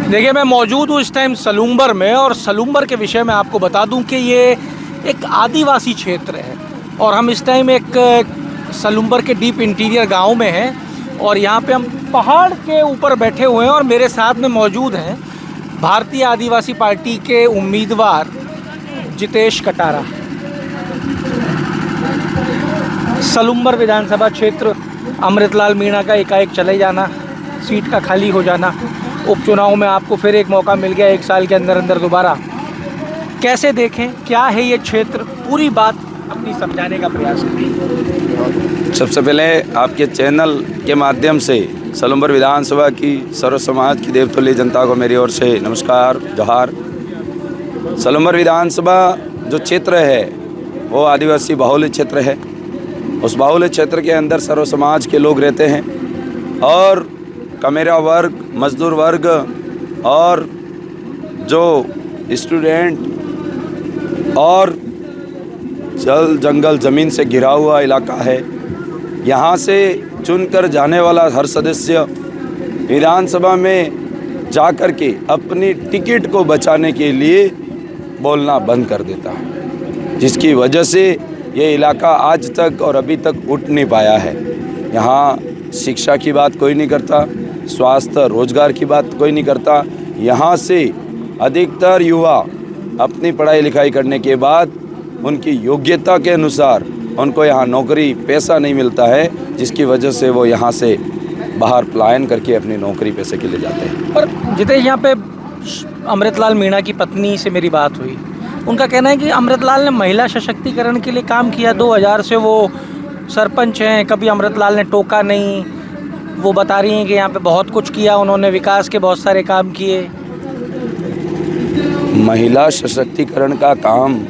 देखिए, मैं मौजूद हूँ इस टाइम सलूम्बर में, और सलूम्बर के विषय में आपको बता दूं कि ये एक आदिवासी क्षेत्र है और हम इस टाइम एक सलूम्बर के डीप इंटीरियर गांव में हैं और यहाँ पे हम पहाड़ के ऊपर बैठे हुए हैं और मेरे साथ में मौजूद हैं भारतीय आदिवासी पार्टी के उम्मीदवार जितेश कटारा। सलूम्बर विधानसभा क्षेत्र, अमृतलाल मीणा का एकाएक चले जाना, सीट का खाली हो जाना, उपचुनाव में आपको फिर एक मौका मिल गया 1 साल के अंदर अंदर दोबारा। कैसे देखें, क्या है ये क्षेत्र, पूरी बात अपनी समझाने का प्रयास करें। सबसे पहले आपके चैनल के माध्यम से सलूम्बर विधानसभा की सर्व समाज की देवतुल्य जनता को मेरी ओर से नमस्कार, जोहार। सलूम्बर विधानसभा जो क्षेत्र है वो आदिवासी बाहुल्य क्षेत्र है। उस बाहुल्य क्षेत्र के अंदर सर्व समाज के लोग रहते हैं और कमेरा वर्ग, मजदूर वर्ग और जो स्टूडेंट और जल जंगल ज़मीन से घिरा हुआ इलाका है। यहाँ से चुनकर जाने वाला हर सदस्य विधानसभा में जाकर के अपनी टिकट को बचाने के लिए बोलना बंद कर देता है, जिसकी वजह से ये इलाका आज तक और अभी तक उठ नहीं पाया है। यहाँ शिक्षा की बात कोई नहीं करता, स्वास्थ्य रोजगार की बात कोई नहीं करता। यहाँ से अधिकतर युवा अपनी पढ़ाई लिखाई करने के बाद उनकी योग्यता के अनुसार उनको यहाँ नौकरी पैसा नहीं मिलता है, जिसकी वजह से वो यहाँ से बाहर पलायन करके अपनी नौकरी पैसे के लिए जाते हैं। पर जितेश, यहाँ पे अमृतलाल मीणा की पत्नी से मेरी बात हुई, उनका कहना है कि अमृतलाल ने महिला सशक्तिकरण के लिए काम किया। 2000 से वो सरपंच हैं, कभी अमृतलाल ने टोका नहीं। वो बता रही हैं कि यहाँ पे बहुत कुछ किया उन्होंने, विकास के बहुत सारे काम किए। महिला सशक्तिकरण का काम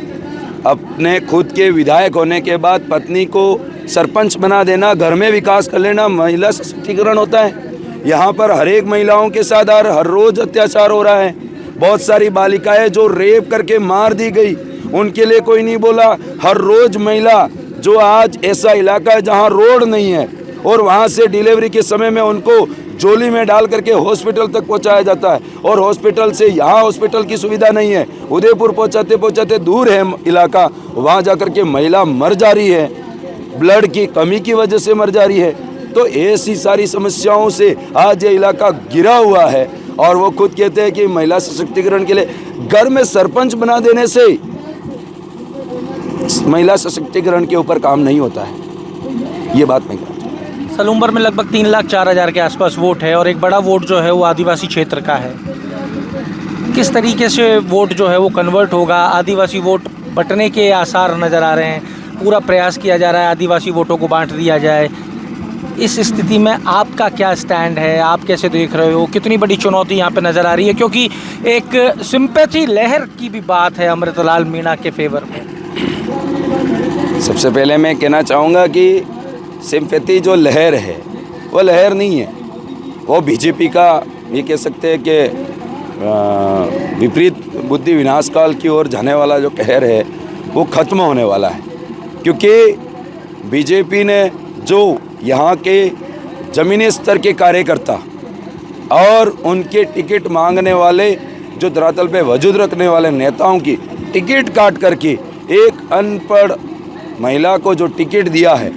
अपने खुद के विधायक होने के बाद पत्नी को सरपंच बना देना, घर में विकास कर लेना महिला सशक्तिकरण होता है। यहाँ पर हर एक महिलाओं के साथ हर रोज़ अत्याचार हो रहा है। बहुत सारी बालिकाएं जो रेप करके मार दी गई, उनके लिए कोई नहीं बोला। हर रोज़ महिला जो आज ऐसा इलाका है जहाँ रोड नहीं है और वहाँ से डिलीवरी के समय में उनको जोली में डाल करके हॉस्पिटल तक पहुँचाया जाता है और हॉस्पिटल से यहाँ हॉस्पिटल की सुविधा नहीं है। उदयपुर पहुँचाते पहुँचाते दूर है इलाका, वहाँ जा कर के महिला मर जा रही है, ब्लड की कमी की वजह से मर जा रही है। तो ऐसी सारी समस्याओं से आज ये इलाका घिरा हुआ है और वो खुद कहते हैं कि महिला सशक्तिकरण के लिए घर में सरपंच बना देने से महिला सशक्तिकरण के ऊपर काम नहीं होता है। ये बात नहीं करता। सलूम्बर में लगभग 3,04,000 के आसपास वोट है और एक बड़ा वोट जो है वो आदिवासी क्षेत्र का है। किस तरीके से वोट जो है वो कन्वर्ट होगा? आदिवासी वोट बंटने के आसार नज़र आ रहे हैं, पूरा प्रयास किया जा रहा है आदिवासी वोटों को बांट दिया जाए। इस स्थिति में आपका क्या स्टैंड है, आप कैसे देख रहे हो? कितनी बड़ी चुनौती यहाँ पे नज़र आ रही है, क्योंकि एक सिंपैथी लहर की भी बात है अमृतलाल मीणा के फेवर में। सबसे पहले मैं कहना चाहूँगा कि सिंपैथी जो लहर है वो लहर नहीं है, वो बीजेपी का ये कह सकते हैं कि विपरीत बुद्धि विनाश काल की ओर जाने वाला जो कहर है वो ख़त्म होने वाला है। क्योंकि बीजेपी ने जो यहाँ के ज़मीनी स्तर के कार्यकर्ता और उनके टिकट मांगने वाले जो धरातल पे वजूद रखने वाले नेताओं की टिकट काट करके एक अनपढ़ महिला को जो टिकट दिया है,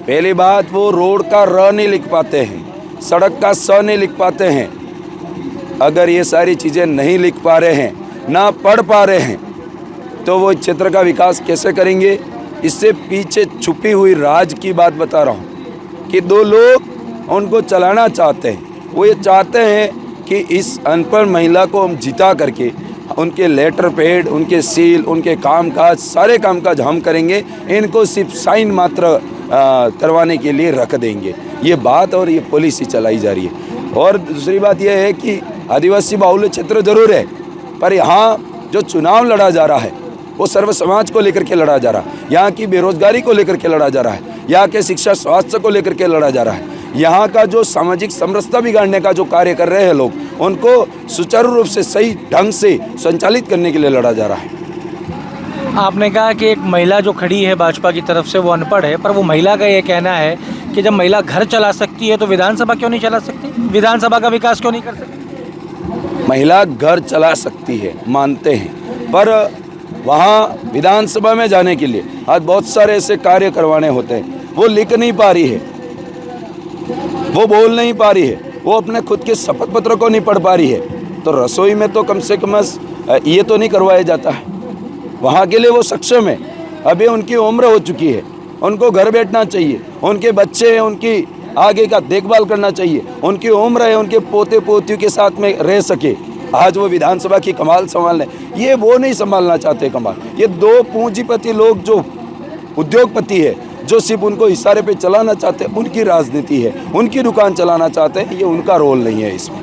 पहली बात वो रोड का र नहीं लिख पाते हैं, सड़क का स नहीं लिख पाते हैं। अगर ये सारी चीज़ें नहीं लिख पा रहे हैं, ना पढ़ पा रहे हैं, तो वो क्षेत्र का विकास कैसे करेंगे? इससे पीछे छुपी हुई राज की बात बता रहा हूँ कि 2 लोग उनको चलाना चाहते हैं। वो ये चाहते हैं कि इस अनपढ़ महिला को हम जिता करके उनके लेटर पैड, उनके सील, उनके कामकाज, सारे कामकाज हम करेंगे, इनको सिर्फ साइन मात्र करवाने के लिए रख देंगे। ये बात और ये पॉलिसी चलाई जा रही है। और दूसरी बात यह है कि आदिवासी बाहुल्य क्षेत्र जरूर है, पर यहाँ जो चुनाव लड़ा जा रहा है वो सर्व समाज को लेकर के लड़ा जा रहा है। यहाँ की बेरोजगारी को लेकर के लड़ा जा रहा है, यहाँ के शिक्षा स्वास्थ्य को लेकर के लड़ा जा रहा है। यहाँ का जो सामाजिक समरसता बिगाड़ने का जो कार्य कर रहे हैं लोग, उनको सुचारू रूप से सही ढंग से संचालित करने के लिए लड़ा जा रहा है। आपने कहा कि एक महिला जो खड़ी है भाजपा की तरफ से वो अनपढ़ है, पर वो महिला का ये कहना है कि जब महिला घर चला सकती है तो विधानसभा क्यों नहीं चला सकती? विधानसभा का विकास क्यों नहीं कर सकती? महिला घर चला सकती है, मानते हैं, पर वहाँ विधानसभा में जाने के लिए आज बहुत सारे ऐसे कार्य करवाने होते हैं, वो लिख नहीं पा रही है, वो बोल नहीं पा रही है, वो अपने खुद के शपथ पत्र को नहीं पढ़ पा रही है, तो रसोई में तो कम से कम ये तो नहीं करवाया जाता है। वहाँ के लिए वो सक्षम है, अभी उनकी उम्र हो चुकी है, उनको घर बैठना चाहिए, उनके बच्चे हैं, उनकी आगे का देखभाल करना चाहिए, उनकी उम्र है, उनके पोते पोतियों के साथ में रह सके। आज वो विधानसभा की कमाल संभालने, ये वो नहीं संभालना चाहते कमाल। ये दो पूंजीपति लोग जो उद्योगपति है, जो सिर्फ उनको इशारे पे चलाना चाहते हैं, उनकी राजनीति है, उनकी दुकान चलाना चाहते हैं, ये उनका रोल नहीं है इसमें।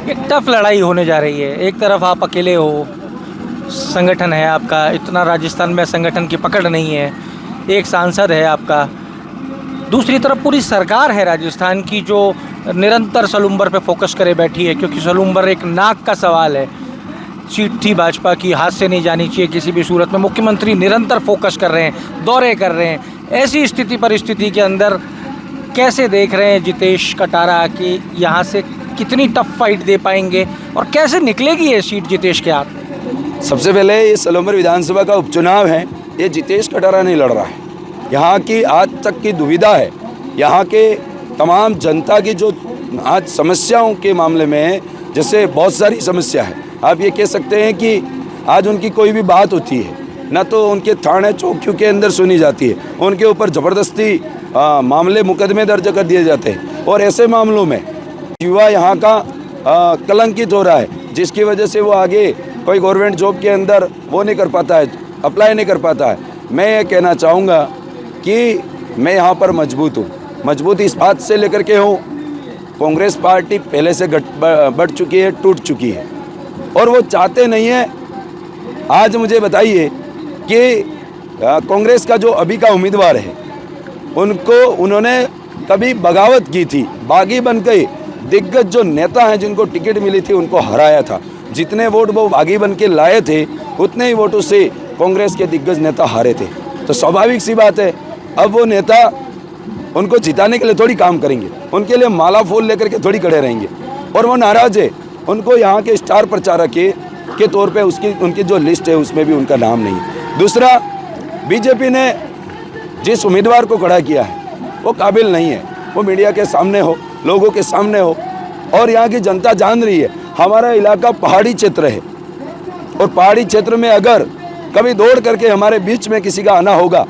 एक टफ लड़ाई होने जा रही है। एक तरफ आप अकेले हो, संगठन है आपका, इतना राजस्थान में संगठन की पकड़ नहीं है, एक सांसद है आपका, दूसरी तरफ पूरी सरकार है राजस्थान की जो निरंतर सलूम्बर पे फोकस करे बैठी है, क्योंकि सलूम्बर एक नाक का सवाल है। सीट थी भाजपा की, हाथ से नहीं जानी चाहिए किसी भी सूरत में। मुख्यमंत्री निरंतर फोकस कर रहे हैं, दौरे कर रहे हैं। ऐसी स्थिति परिस्थिति के अंदर कैसे देख रहे हैं जितेश कटारा कि यहाँ से कितनी टफ फाइट दे पाएंगे और कैसे निकलेगी ये सीट जितेश के हाथ? सबसे पहले ये सलूम्बर विधानसभा का उपचुनाव है, ये जितेश कटारा नहीं लड़ रहा है। यहाँ की आज तक की दुविधा है, यहाँ के तमाम जनता की जो आज समस्याओं के मामले में, जैसे बहुत सारी समस्या है, आप ये कह सकते हैं कि आज उनकी कोई भी बात होती है ना तो उनके थाने चौकियों के अंदर सुनी जाती है, उनके ऊपर ज़बरदस्ती मामले मुकदमे दर्ज कर दिए जाते हैं, और ऐसे मामलों में युवा यहाँ का कलंकित हो रहा है, जिसकी वजह से वो आगे कोई गवर्नमेंट जॉब के अंदर वो नहीं कर पाता है, अप्लाई नहीं कर पाता है। मैं ये कहना चाहूँगा कि मैं यहाँ पर मजबूत हूँ। मजबूत इस बात से लेकर के हूँ, कांग्रेस पार्टी पहले से बढ़ चुकी है, टूट चुकी है, और वो चाहते नहीं है। आज मुझे बताइए कि कांग्रेस का जो अभी का उम्मीदवार है, उन्होंने कभी बगावत की थी, बागी बन गए। दिग्गज जो नेता हैं जिनको टिकट मिली थी उनको हराया था। जितने वोट वो बागी बन के लाए थे, उतने ही वोटों से कांग्रेस के दिग्गज नेता हारे थे। तो स्वाभाविक सी बात है, अब वो नेता उनको जिताने के लिए थोड़ी काम करेंगे, उनके लिए माला फूल लेकर के थोड़ी खड़े रहेंगे, और वो नाराज है। उनको यहाँ के स्टार प्रचारक के तौर पे उनकी जो लिस्ट है उसमें भी उनका नाम नहीं है। दूसरा, बीजेपी ने जिस उम्मीदवार को खड़ा किया है वो काबिल नहीं है, वो मीडिया के सामने हो, लोगों के सामने हो, और यहाँ की जनता जान रही है। हमारा इलाका पहाड़ी क्षेत्र है, और पहाड़ी क्षेत्र में अगर कभी दौड़ करके हमारे बीच में किसी का आना होगा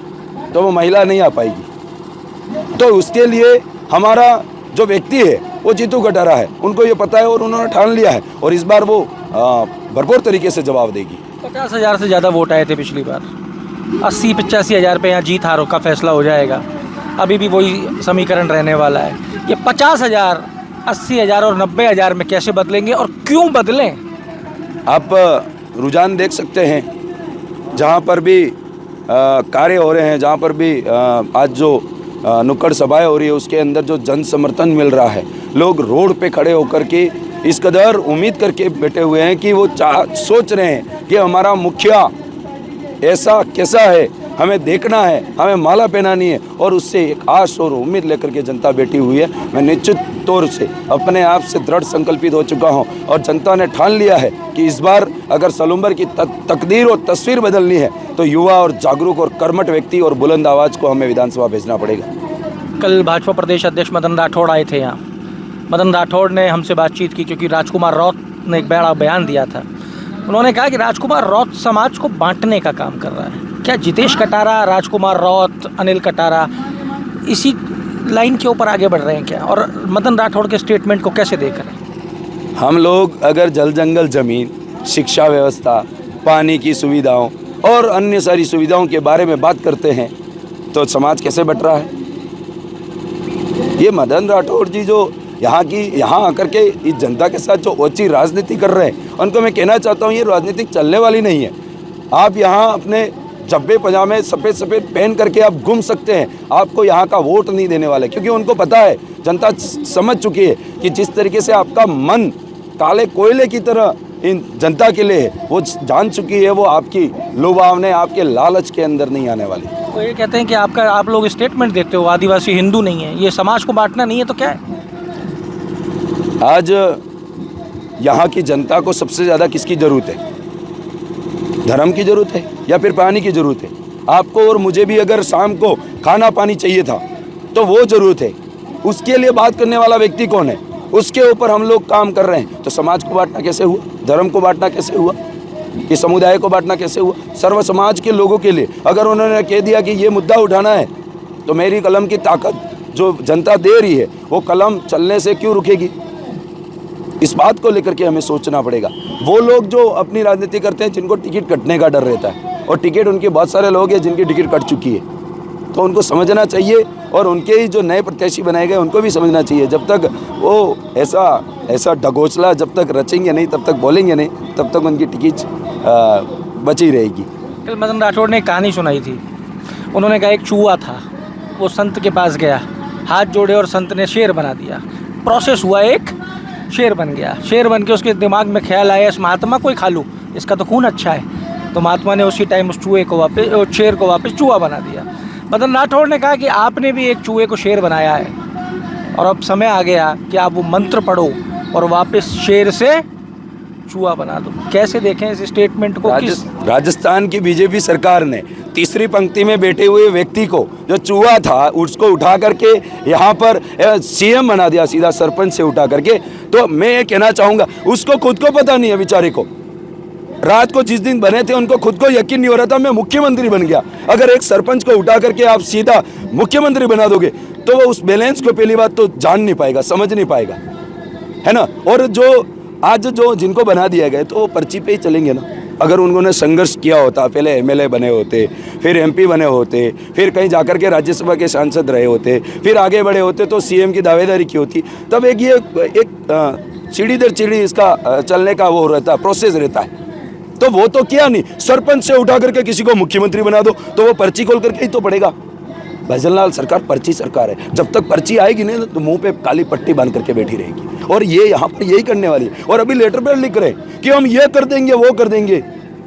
तो वो महिला नहीं आ पाएगी। तो उसके लिए हमारा जो व्यक्ति है वो जीतू कटारा है, उनको ये पता है और उन्होंने ठान लिया है, और इस बार वो भरपूर तरीके से जवाब देगी। 50,000 से ज़्यादा वोट आए थे पिछली बार, 80-85 हज़ार पे यहाँ जीत हारों का फैसला हो जाएगा। अभी भी वही समीकरण रहने वाला है। ये 50,000, 80,000 और 90,000 में कैसे बदलेंगे और क्यों बदलें? आप रुझान देख सकते हैं, जहाँ पर भी कार्य हो रहे हैं, जहाँ पर भी आज जो नुक्कड़ सभाएं हो रही है, उसके अंदर जो जन समर्थन मिल रहा है, लोग रोड पे खड़े होकर के इस कदर उम्मीद करके बैठे हुए हैं कि वो सोच रहे हैं कि हमारा मुखिया ऐसा कैसा है, हमें देखना है, हमें माला पहनानी है, और उससे एक आश और उम्मीद लेकर के जनता बैठी हुई है। मैं निश्चित तौर से अपने आप से दृढ़ संकल्पित हो चुका हूं, और जनता ने ठान लिया है कि इस बार अगर सलूम्बर की तकदीर और तस्वीर बदलनी है तो युवा और जागरूक और कर्मठ व्यक्ति और बुलंद आवाज़ को हमें विधानसभा भेजना पड़ेगा। कल भाजपा प्रदेश अध्यक्ष मदन राठौड़ आए थे यहाँ। मदन राठौड़ ने हमसे बातचीत की, क्योंकि राजकुमार रौत ने एक बड़ा बयान दिया था। उन्होंने कहा कि राजकुमार रौत समाज को बांटने का काम कर रहा है। क्या जितेश कटारा, राजकुमार रौत, अनिल कटारा इसी लाइन के ऊपर आगे बढ़ रहे हैं क्या? और मदन राठौड़ के स्टेटमेंट को कैसे देख रहे हैं? हम लोग अगर जल जंगल ज़मीन, शिक्षा व्यवस्था, पानी की सुविधाओं और अन्य सारी सुविधाओं के बारे में बात करते हैं तो समाज कैसे बट रहा है? ये मदन राठौड़ जी जो यहाँ आकर के इस जनता के साथ जो ओछी राजनीति कर रहे हैं, उनको मैं कहना चाहता हूँ ये राजनीति चलने वाली नहीं है। आप यहाँ अपने जब्बे पजामे सफ़ेद सफ़ेद पहन करके आप घूम सकते हैं, आपको यहाँ का वोट नहीं देने वाले, क्योंकि उनको पता है, जनता समझ चुकी है कि जिस तरीके से आपका मन काले कोयले की तरह इन जनता के लिए है, वो जान चुकी है, वो आपकी लुभावने, आपके लालच के अंदर नहीं आने वाली। तो ये कहते हैं कि आप लोग स्टेटमेंट देते हो आदिवासी हिंदू नहीं है, ये समाज को बांटना नहीं है, तो क्या है? आज यहाँ की जनता को सबसे ज़्यादा किसकी ज़रूरत है? धर्म की ज़रूरत है या फिर पानी की ज़रूरत है? आपको और मुझे भी अगर शाम को खाना पानी चाहिए था तो वो ज़रूरत है। उसके लिए बात करने वाला व्यक्ति कौन है? उसके ऊपर हम लोग काम कर रहे हैं। तो समाज को बांटना कैसे हुआ? धर्म को बांटना कैसे हुआ? कि समुदाय को बांटना कैसे हुआ? सर्व समाज के लोगों के लिए अगर उन्होंने कह दिया कि ये मुद्दा उठाना है तो मेरी कलम की ताकत जो जनता दे रही है वो कलम चलने से क्यों रुकेगी? इस बात को लेकर के हमें सोचना पड़ेगा। वो लोग जो अपनी राजनीति करते हैं जिनको टिकट कटने का डर रहता है और टिकट उनके बहुत सारे लोग हैं जिनकी टिकट कट चुकी है, तो उनको समझना चाहिए और उनके ही जो नए प्रत्याशी बनाए गए उनको भी समझना चाहिए। जब तक वो ऐसा ढगोचला जब तक रचेंगे नहीं, तब तक बोलेंगे नहीं, तब तक उनकी टिकट बची रहेगी। कल मदन राठौड़ ने एक कहानी सुनाई थी। उन्होंने कहा एक चूहा था, वो संत के पास गया, हाथ जोड़े और संत ने शेर बना दिया। प्रोसेस हुआ, एक शेर बन गया। शेर बन के उसके दिमाग में ख्याल आया इस महात्मा को ही खा लूँ, इसका तो खून अच्छा है। तो महात्मा ने उसी टाइम उस शेर को वापस चूहा बना दिया। मदन राठौड़ ने कहा कि आपने भी एक चूहे को शेर बनाया है और अब समय आ गया कि आप वो मंत्र पढ़ो और वापस शेर से चूहा बना दो। कैसे देखें इस स्टेटमेंट को? राजस्थान की बीजेपी सरकार ने तीसरी पंक्ति में बैठे हुए व्यक्ति को जो चूहा था उसको उठा करके यहाँ पर सीएम बना दिया, सीधा सरपंच से उठा करके। तो मैं ये कहना चाहूँगा, उसको खुद को पता नहीं है बेचारे को। रात को जिस दिन बने थे उनको खुद को यकीन नहीं हो रहा था मैं मुख्यमंत्री बन गया। अगर एक सरपंच को उठा करके आप सीधा मुख्यमंत्री बना दोगे तो वो उस बैलेंस को पहली बात तो जान नहीं पाएगा, समझ नहीं पाएगा, है ना। और जो आज जो जिनको बना दिया गया तो वो पर्ची पे ही चलेंगे ना। अगर उन्होंने संघर्ष किया होता, पहले एमएलए बने होते, फिर एमपी बने होते, फिर कहीं जाकर के राज्यसभा के सांसद रहे होते, फिर आगे बढ़े होते तो सीएम की दावेदारी की होती, तब एक सीढ़ी दर सीढ़ी इसका चलने का वो रहता, प्रोसेस रहता है। तो वो तो किया नहीं, सरपंच से उठा करके किसी को मुख्यमंत्री बना दो तो वो पर्ची खोल करके ही तो पड़ेगा। भजनलाल सरकार पर्ची सरकार है, जब तक पर्ची आएगी नहीं तो मुंह पे काली पट्टी बांध करके बैठी रहेगी। और ये यहाँ पर यही करने वाली है। और अभी लेटर पैड लिख रहे हैं कि हम ये कर देंगे वो कर देंगे।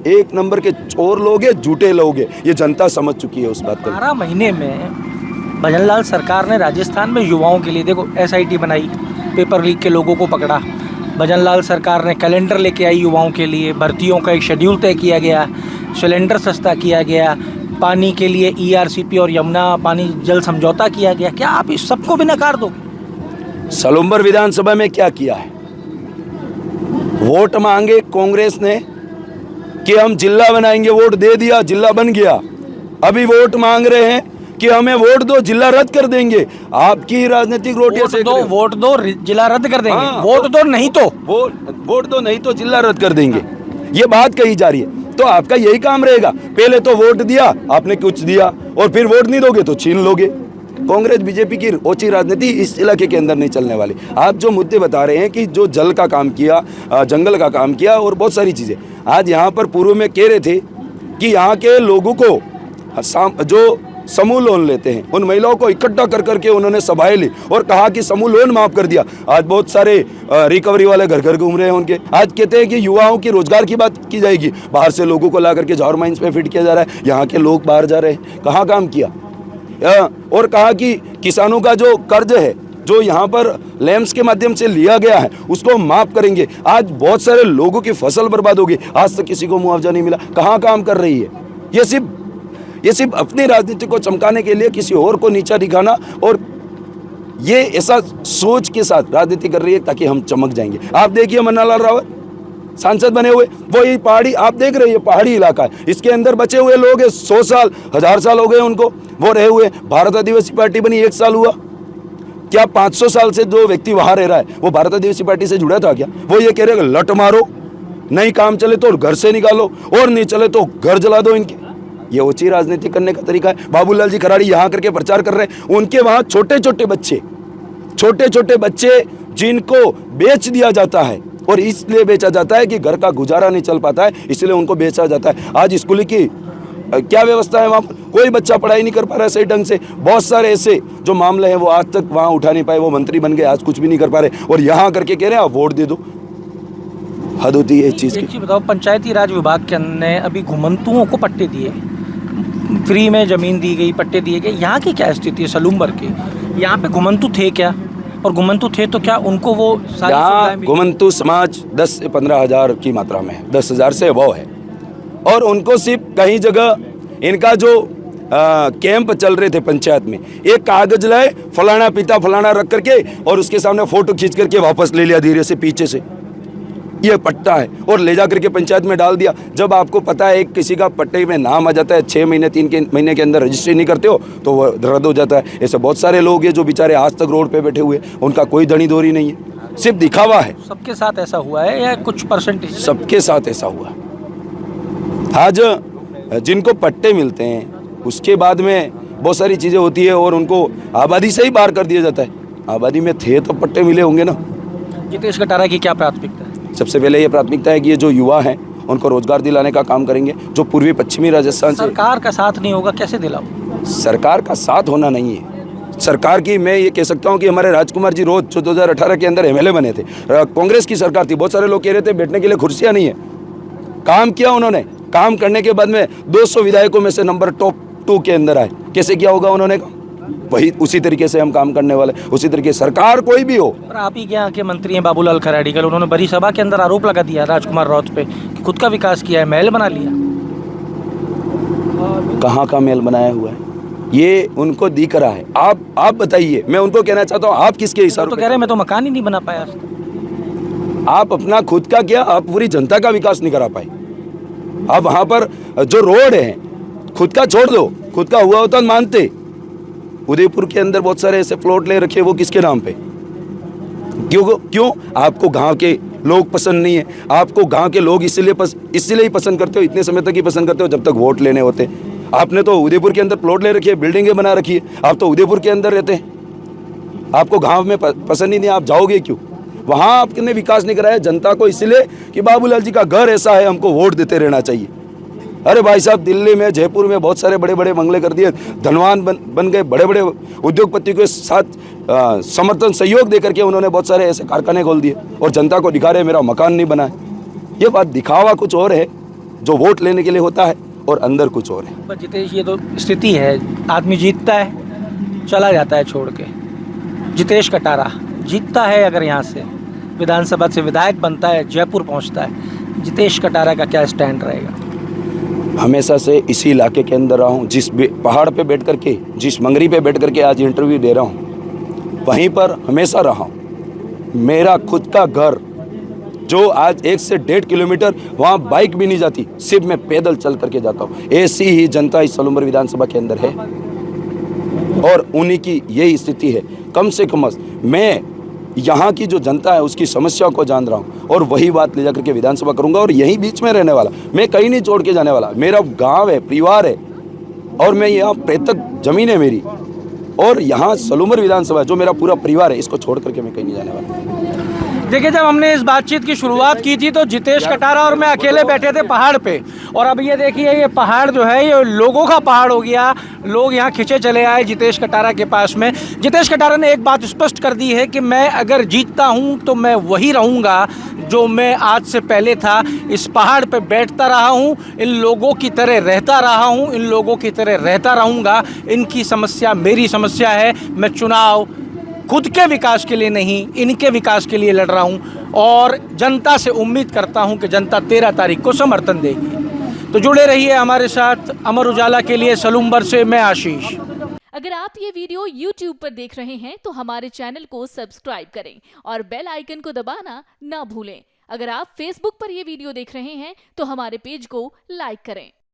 एक नंबर के चोर लोग हैं, झूठे लोग हैं, ये जनता समझ चुकी है उस बात को। 12 महीने में भजनलाल सरकार ने राजस्थान में युवाओं के लिए देखो SIT बनाई, पेपर लीक के लोगों को पकड़ा। भजनलाल सरकार ने कैलेंडर लेके आई युवाओं के लिए, भर्तियों का एक शेड्यूल तय किया गया, सिलेंडर सस्ता किया गया, पानी के लिए ERCP और यमुना पानी जल समझौता किया गया। क्या आप इस सबको भी नकार दोगे? सलूम्बर विधानसभा में क्या किया है? वोट मांगे कांग्रेस ने कि हम जिला बनाएंगे, वोट दे दिया, जिला बन गया। अभी वोट मांग रहे हैं कि हमें वोट दो, जिला रद्द कर देंगे। आपकी राजनीतिक रोटियां सेक रहे हो। वोट दो, जिला रद्द कर देंगे। हाँ, वोट दो नहीं तो वोट दो नहीं तो जिला रद्द कर देंगे, ये बात कही जा रही है। तो आपका यही काम रहेगा, पहले तो वोट दिया आपने कुछ दिया और फिर वोट नहीं दोगे तो छीन लोगे। कांग्रेस बीजेपी की ओछी राजनीति इस इलाके के अंदर नहीं चलने वाली। आप जो मुद्दे बता रहे हैं कि जो जल का काम किया, जंगल का काम किया और बहुत सारी चीज़ें, आज यहाँ पर पूर्व में कह रहे थे कि यहाँ के लोगों को जो समूह लोन लेते हैं उन महिलाओं को इकट्ठा कर करके उन्होंने सभाएं ली और कहा कि समूह लोन माफ कर दिया। आज बहुत सारे रिकवरी वाले घर घर घूम रहे हैं उनके। आज कहते हैं कि युवाओं की रोजगार की बात की जाएगी, बाहर से लोगों को ला करके जौहर माइंस पे फिट किया जा रहा है, यहाँ के लोग बाहर जा रहे हैं। कहाँ काम किया? और कहा कि किसानों का जो कर्ज है जो यहाँ पर लैम्स के माध्यम से लिया गया है उसको माफ करेंगे। आज बहुत सारे लोगों की फसल बर्बाद होगी, आज तक किसी को मुआवजा नहीं मिला। कहाँ काम कर रही है? ये सिर्फ अपनी राजनीति को चमकाने के लिए किसी और को नीचा दिखाना, और ये ऐसा सोच के साथ राजनीति कर रही है ताकि हम चमक जाएंगे। आप देखिए मन्नालाल रावत सांसद बने हुए, वो ये पहाड़ी आप देख रहे हैं, पहाड़ी इलाका है, इसके अंदर बचे हुए लोग हैं 100 साल 1000 साल हो गए उनको, वो रहे हुए। भारत आदिवासी पार्टी बनी 1 साल हुआ क्या? 500 साल से जो व्यक्ति वहां रह रहा है वो भारत आदिवासी पार्टी से जुड़ा था क्या? वो ये कह रहे हैं लट मारो, नहीं काम चले तो घर से निकालो और नहीं चले तो घर जला दो इनके। ये ऊंची राजनीति करने का तरीका है। बाबूलाल जी खराड़ी यहाँ करके प्रचार कर रहे हैं, उनके वहाँ छोटे छोटे बच्चे जिनको बेच दिया जाता है, और इसलिए बेचा जाता है कि घर का गुजारा नहीं चल पाता है, इसलिए उनको बेचा जाता है। आज स्कूल की क्या व्यवस्था है वहाँ पर? कोई बच्चा पढ़ाई नहीं कर पा रहा है सही ढंग से। बहुत सारे ऐसे जो मामले हैं वो आज तक वहाँ उठा नहीं पाए, वो मंत्री बन गए, आज कुछ भी नहीं कर पा रहे, और यहाँ करके कह रहे हैं आप वोट दे दो। हद होती है इस चीज़ की। बताओ, पंचायती राज विभाग के ने अभी घुमंतुओं को पट्टे दिए, फ्री में ज़मीन दी गई, पट्टे दिए गए। यहाँ की क्या स्थिति है सलूम्बर की? यहाँ पे घुमंतु थे क्या? और घुमंतु थे तो क्या उनको वो सारी यहाँ सुविधाएं मिली? घुमंतु समाज 10 से 15 हज़ार की मात्रा में है, 10,000 से अबव है। और उनको सिर्फ कहीं जगह इनका जो कैंप चल रहे थे पंचायत में, एक कागज लाए फलाना पिता फलाना रख करके और उसके सामने फोटो खींच करके वापस ले लिया धीरे से पीछे से, ये पट्टा है, और ले जा करके पंचायत में डाल दिया। जब आपको पता है किसी का पट्टे में नाम आ जाता है, 6 महीने 3 महीने के अंदर रजिस्ट्री नहीं करते हो तो वो रद्द हो जाता है। ऐसे बहुत सारे लोग हैं जो बेचारे आज तक रोड पे बैठे हुए, उनका कोई धनी दोरी नहीं है, सिर्फ दिखावा है। सबके साथ ऐसा हुआ है या कुछ परसेंटेज? सबके साथ ऐसा हुआ। आज जिनको पट्टे मिलते हैं उसके बाद में बहुत सारी चीज़ें होती है और उनको आबादी से ही बाहर कर दिया जाता है। आबादी में थे तो पट्टे मिले होंगे ना। जितेश कटारा की क्या प्राथमिकता है? सबसे पहले ये प्राथमिकता है कि ये जो युवा हैं उनको रोजगार दिलाने का काम करेंगे, जो पूर्वी पश्चिमी राजस्थान से। सरकार का साथ नहीं होगा, कैसे दिलाओ? सरकार का साथ होना नहीं है सरकार की। मैं ये कह सकता हूँ कि हमारे राजकुमार जी रोज जो 2018 के अंदर एमएलए बने थे, कांग्रेस की सरकार थी, बहुत सारे लोग कह रहे थे बैठने के लिए कुर्सियाँ नहीं है। काम किया उन्होंने, काम करने के बाद में 200 विधायकों में से नंबर टॉप 2 के अंदर आए। कैसे किया होगा उन्होंने? वही उसी तरीके से हम काम करने वाले, उसी तरीके सरकार कोई भी हो। पर आप ही के यहाँ के मंत्री हैं बाबूलाल खराड़ी, कल उन्होंने बड़ी सभा के अंदर आरोप लगा दिया राजकुमार राउत पे कि खुद का विकास किया है, महल बना लिया। कहाँ का महल बनाया हुआ है? ये उनको दिख रहा है। आप बताइए, मैं उनको कहना चाहता हूँ, आप किसके तो इशारों कह रहे हैं मैं तो मकान ही नहीं बना पाया। आप अपना खुद का क्या, आप पूरी जनता का विकास नहीं करा पाए। आप वहाँ पर जो रोड है खुद का छोड़ दो, खुद का हुआ होता मानते। उदयपुर के अंदर बहुत सारे ऐसे प्लॉट ले रखे, वो किसके नाम पे? क्यों? आपको गांव के लोग पसंद नहीं है। आपको गांव के लोग इसलिए ही पसंद करते हो, इतने समय तक ही पसंद करते हो जब तक वोट लेने होते। आपने तो उदयपुर के अंदर प्लॉट ले रखी है, बिल्डिंगें बना रखी है, आप तो उदयपुर के अंदर रहते हैं। आपको गांव में पसंद ही नहीं, आप जाओगे क्यों? वहाँ आपने विकास नहीं कराया जनता को, इसलिए कि बाबूलाल जी का घर ऐसा है, हमको वोट देते रहना चाहिए। अरे भाई साहब, दिल्ली में, जयपुर में बहुत सारे बड़े बड़े बंगले कर दिए, धनवान बन गए, बड़े बड़े उद्योगपति के साथ समर्थन सहयोग देकर के उन्होंने बहुत सारे ऐसे कारखाने खोल दिए और जनता को दिखा रहे मेरा मकान नहीं बना है। ये बात दिखावा कुछ और है जो वोट लेने के लिए होता है और अंदर कुछ और है। पर जितेश, ये तो स्थिति है, आदमी जीतता है चला जाता है छोड़ के। जितेश कटारा जीतता है, अगर यहाँ से विधानसभा से विधायक बनता है, जयपुर पहुँचता है, जितेश कटारा का क्या स्टैंड रहेगा? हमेशा से इसी इलाके के अंदर रहा हूँ, जिस पहाड़ पे बैठ करके, जिस मंगरी पे बैठ करके आज इंटरव्यू दे रहा हूँ, वहीं पर हमेशा रहा हूँ। मेरा खुद का घर जो आज 1 से 1.5 किलोमीटर, वहाँ बाइक भी नहीं जाती, सिर्फ मैं पैदल चल करके जाता हूँ। ऐसी ही जनता इस सलूमर विधानसभा के अंदर है और उन्हीं की यही स्थिति है। कम से कम मैं यहाँ की जो जनता है उसकी समस्या को जान रहा हूँ और वही बात ले जाकर के विधानसभा करूँगा और यहीं बीच में रहने वाला, मैं कहीं नहीं छोड़ के जाने वाला। मेरा गांव है, परिवार है और मैं यहाँ पैतृक जमीन है मेरी, और यहाँ सलूमर विधानसभा जो मेरा पूरा परिवार है, इसको छोड़ करके मैं कहीं नहीं जाने वाला। देखिए, जब हमने इस बातचीत की शुरुआत की थी तो जितेश कटारा और मैं अकेले बैठे थे पहाड़ पे, और अब ये देखिए ये पहाड़ जो है ये लोगों का पहाड़ हो गया। लोग यहाँ खिंचे चले आए जितेश कटारा के पास में। जितेश कटारा ने एक बात स्पष्ट कर दी है कि मैं अगर जीतता हूँ तो मैं वही रहूँगा जो मैं आज से पहले था। इस पहाड़ पे बैठता रहा हूँ, इन लोगों की तरह रहता रहा हूँ, इन लोगों की तरह रहता रहूँगा। इनकी समस्या मेरी समस्या है। मैं चुनाव खुद के विकास के लिए नहीं, इनके विकास के लिए लड़ रहा हूं और जनता से उम्मीद करता हूं कि जनता 13 तारीख को समर्थन देगी। तो जुड़े रहिए हमारे साथ। अमर उजाला के लिए सलूमबर से मैं आशीष। अगर आप ये वीडियो YouTube पर देख रहे हैं तो हमारे चैनल को सब्सक्राइब करें और बेल आइकन को दबाना ना भूलें। अगर आप Facebook पर ये वीडियो देख रहे हैं तो हमारे पेज को लाइक करें।